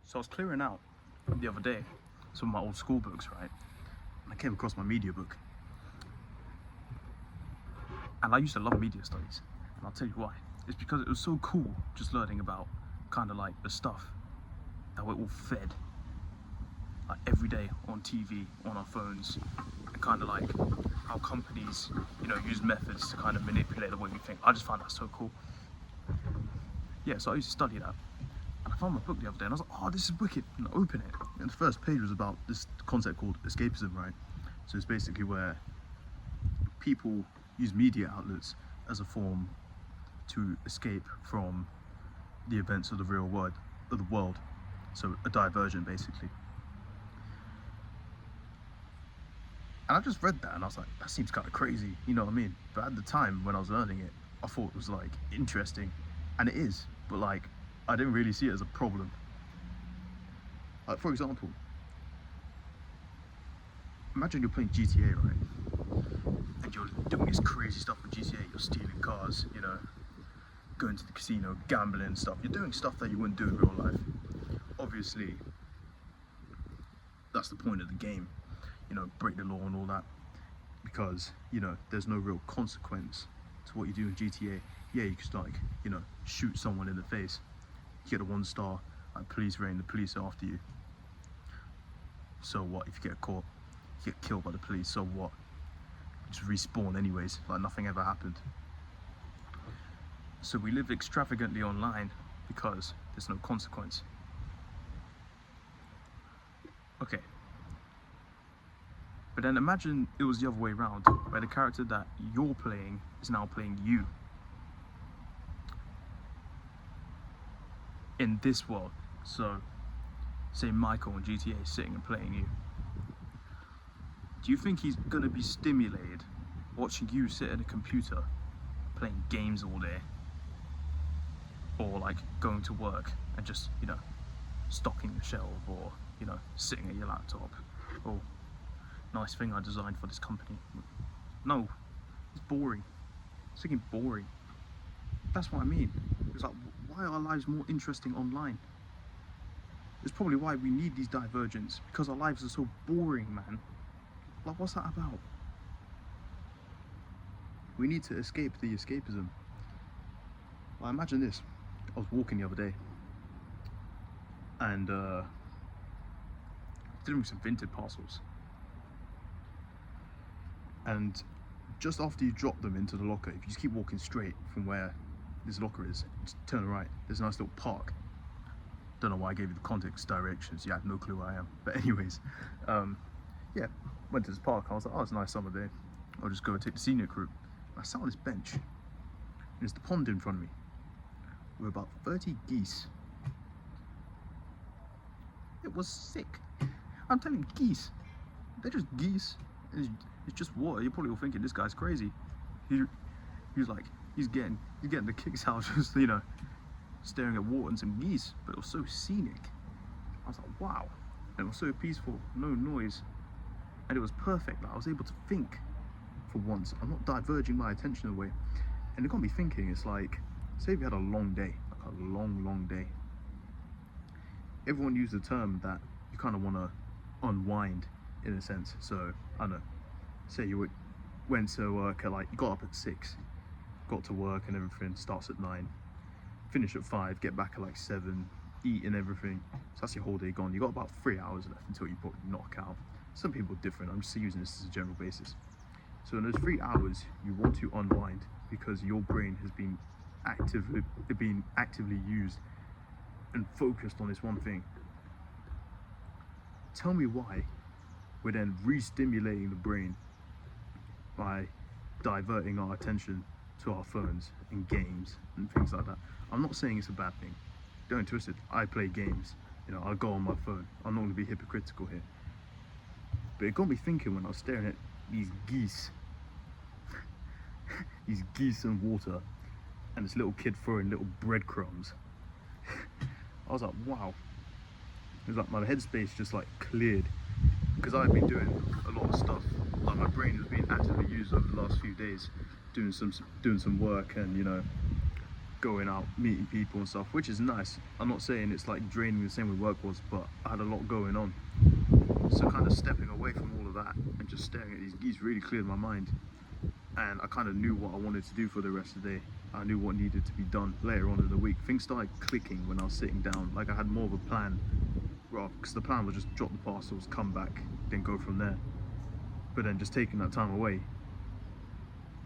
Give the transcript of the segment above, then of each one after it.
So I was clearing out the other day some of my old school books, right? And I came across my media book. And I used to love media studies. And I'll tell you why. It's because it was so cool just learning about kind of like the stuff that we're all fed like every day on TV, on our phones, and kind of like how companies, you know, use methods to kind of manipulate the way we think. I just found that so cool. Yeah, so I used to study that. And I found my book the other day and I was like, oh, this is wicked. And I open it. And the first page was about this concept called escapism, right? So it's basically where people use media outlets as a form to escape from the events of the real world, So a diversion, basically. And I just read that and I was like, that seems kind of crazy, you know what I mean? But at the time when I was learning it, I thought it was like interesting, and it is, but like I didn't really see it as a problem. Like, for example, imagine you're playing GTA, right? And you're doing this crazy stuff with GTA, you're stealing cars, you know, going to the casino, gambling and stuff. You're doing stuff that you wouldn't do in real life. Obviously, that's the point of the game, you know, break the law and all that, because, you know, there's no real consequence to what you do in GTA. Yeah, you could like, you know, shoot someone in the face, you get a 1-star, like police raid, the police are after you. So what if you get caught? You get killed by the police, so what? You just respawn anyways, like nothing ever happened. So we live extravagantly online because there's no consequence. Okay. But then imagine it was the other way around, where the character that you're playing is now playing you. In this world. So, say Michael in GTA is sitting and playing you. Do you think he's gonna be stimulated watching you sit at a computer playing games all day? Or like going to work and just, you know, stocking the shelf, or, you know, sitting at your laptop. Oh, nice thing I designed for this company. No, it's boring. It's freaking boring. That's what I mean. It's like, why are our lives more interesting online? It's probably why we need these divergents, because our lives are so boring, man. Like, what's that about? We need to escape the escapism. Like, imagine this. I was walking the other day and delivering some vintage parcels, and just after you drop them into the locker, if you just keep walking straight from where this locker is, just turn right, there's a nice little park. Don't know why I gave you the context directions, you have no clue where I am, but anyways, yeah, went to this park. I was like, oh, it's a nice summer day, I'll just go and take the scenic route. I sat on this bench and there's the pond in front of me with about 30 geese. It was sick. I'm telling you, geese. They're just geese. It's just water. You're probably all thinking this guy's crazy. He's like, he's getting the kicks out just, you know, staring at water and some geese. But it was so scenic. I was like, wow. And it was so peaceful, no noise, and it was perfect. Like, I was able to think for once. I'm not diverging my attention away. And it got me thinking. It's like, say we had a long day, like a long day. Everyone used the term that you kind of want to unwind in a sense. So, I don't know, say you went to work at like, you got up at 6, got to work and everything, starts at 9, finish at 5, get back at like 7, eat and everything. So that's your whole day gone. You got about 3 hours left until you probably knock out. Some people are different, I'm just using this as a general basis. So in those 3 hours, you want to unwind because your brain has been actively used and focused on this one thing. Tell me why we're then re-stimulating the brain by diverting our attention to our phones and games and things like that. I'm not saying it's a bad thing. Don't twist it. I play games. You know, I go on my phone. I'm not going to be hypocritical here. But it got me thinking when I was staring at these geese. These geese and water. And this little kid throwing little breadcrumbs. I was like, wow. It was like my headspace just like cleared, because I've been doing a lot of stuff. Like, my brain has been actively used over the last few days, doing some work and, you know, going out, meeting people and stuff, which is nice. I'm not saying it's like draining the same way work was, but I had a lot going on. So kind of stepping away from all of that and just staring at these geese really cleared my mind. And I kind of knew what I wanted to do for the rest of the day. I knew what needed to be done later on in the week. Things started clicking when I was sitting down. Like I had more of a plan, because the plan was just drop the parcels, come back, then go from there. But then just taking that time away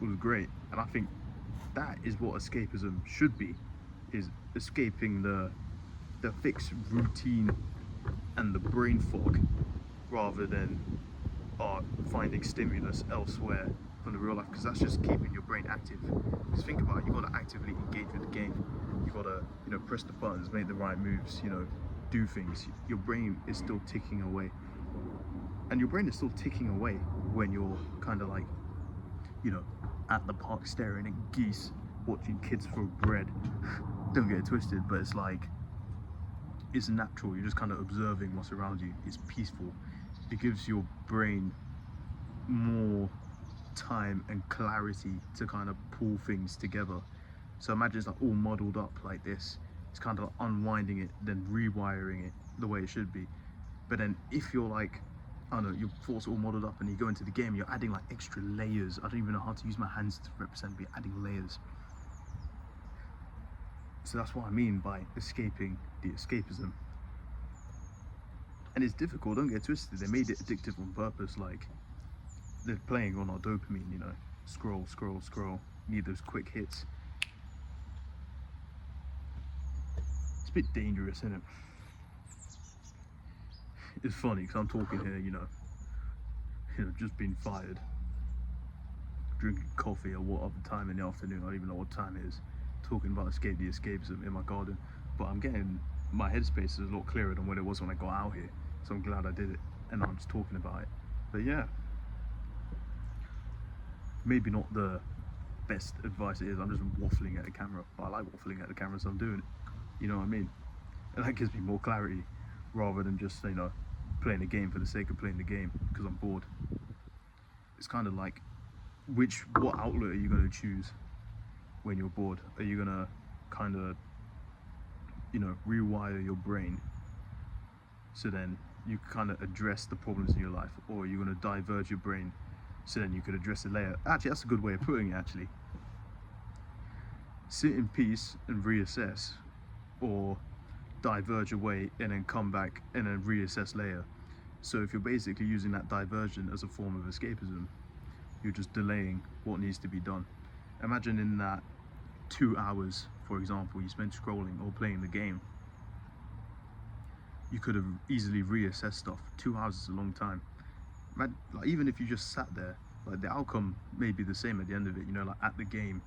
was great. And I think that is what escapism should be, is escaping the fixed routine and the brain fog, rather than finding stimulus elsewhere from the real life, because that's just keeping your brain active. Because think about it, you've got to actively engage with the game. You've got to, you know, press the buttons, make the right moves, you know, do things. Your brain is still ticking away. And your brain is still ticking away when you're kind of like, you know, at the park staring at geese, watching kids throw bread. Don't get it twisted, but it's like, it's natural. You're just kind of observing what's around you. It's peaceful. It gives your brain more time and clarity to kind of pull things together. So imagine it's like all muddled up like this. It's kind of like unwinding it, then rewiring it the way it should be. But then if you're like, I don't know, your thoughts all muddled up and you go into the game, you're adding like extra layers. I don't even know how to use my hands to represent, but you're adding layers. So that's what I mean by escaping the escapism. And it's difficult, don't get twisted. They made it addictive on purpose. Like, they're playing on our dopamine, you know. Scroll, scroll, scroll. Need those quick hits. It's a bit dangerous, isn't it? It's funny because I'm talking here, you know, just being fired, drinking coffee at what other time in the afternoon, I don't even know what time it is, talking about the escapism in my garden. But I'm getting, my headspace is a lot clearer than what it was when I got out here. So I'm glad I did it, and I'm just talking about it. But yeah, maybe not the best advice it is. I'm just waffling at the camera, but I like waffling at the camera, so I'm doing it. You know what I mean? And that gives me more clarity, rather than just, you know, playing a game for the sake of playing the game because I'm bored. It's kind of like, what outlet are you going to choose when you're bored? Are you going to kind of, you know, rewire your brain so then you kind of address the problems in your life, or are you going to diverge your brain so then you could address it later? Actually, that's a good way of putting it, actually. Sit in peace and reassess, or diverge away and then come back and then reassess later. So if you're basically using that diversion as a form of escapism, you're just delaying what needs to be done. Imagine in that 2 hours, for example, you spent scrolling or playing the game, you could have easily reassessed stuff. 2 hours is a long time. Like, even if you just sat there, like, the outcome may be the same at the end of it, you know, like at the game,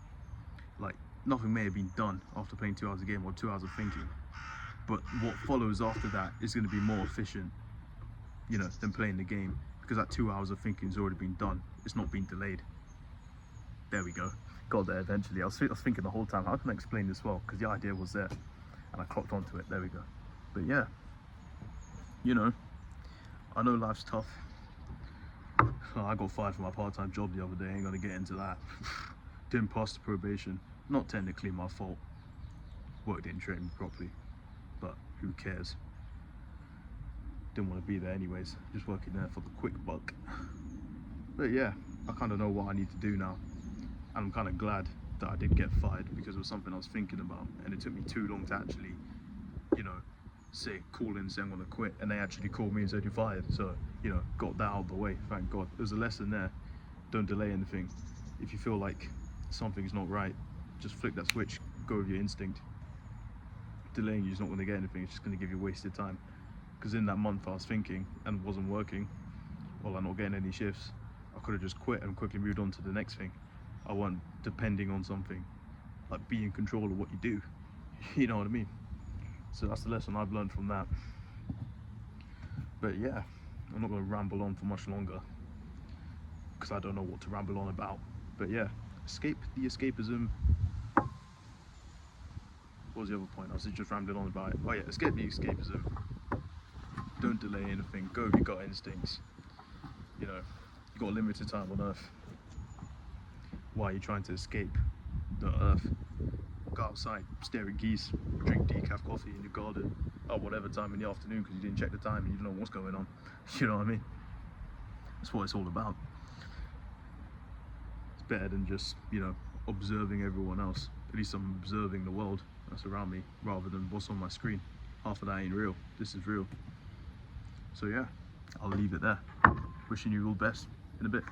like nothing may have been done after playing 2 hours of game or 2 hours of thinking. But what follows after that is going to be more efficient, you know, than playing the game, because that 2 hours of thinking has already been done. It's not been delayed. There we go. Got there eventually. I was thinking the whole time, how can I explain this well? Because the idea was there, and I clocked onto it. There we go. But yeah, you know, I know life's tough. I got fired from my part-time job the other day. I ain't gonna get into that. Didn't pass the probation. Not technically my fault. Work didn't train me properly. But who cares? Didn't want to be there anyways, just working there for the quick buck. But yeah, I kind of know what I need to do now, and I'm kind of glad that I did get fired, because it was something I was thinking about, and it took me too long to actually, you know, call in and say I'm going to quit, and they actually called me and said you're fired. So, you know, got that out of the way, thank God. There's a lesson there. Don't delay anything. If you feel like something's not right, just flick that switch, go with your instinct. Delaying you is not going to get anything, it's just going to give you wasted time. Because in that month I was thinking and wasn't working, well, I'm not getting any shifts, I could have just quit and quickly moved on to the next thing. I wasn't depending on something. Like, be in control of what you do. You know what I mean? So that's the lesson I've learned from that. But yeah, I'm not going to ramble on for much longer, because I don't know what to ramble on about. But yeah, escape the escapism. What was the other point? I was just rambling on about it. Oh yeah, escape the escapism. Don't delay anything. Go with your gut instincts. You know, you got a limited time on Earth. Why are you trying to escape the Earth? go outside, stare at geese, drink decaf coffee in your garden at whatever time in the afternoon because you didn't check the time and you don't know what's going on. You know what I mean? That's what it's all about. It's better than just, you know, observing everyone else. At least I'm observing the world that's around me rather than what's on my screen. Half of that ain't real. This is real. So yeah, I'll leave it there. Wishing you all the best in a bit.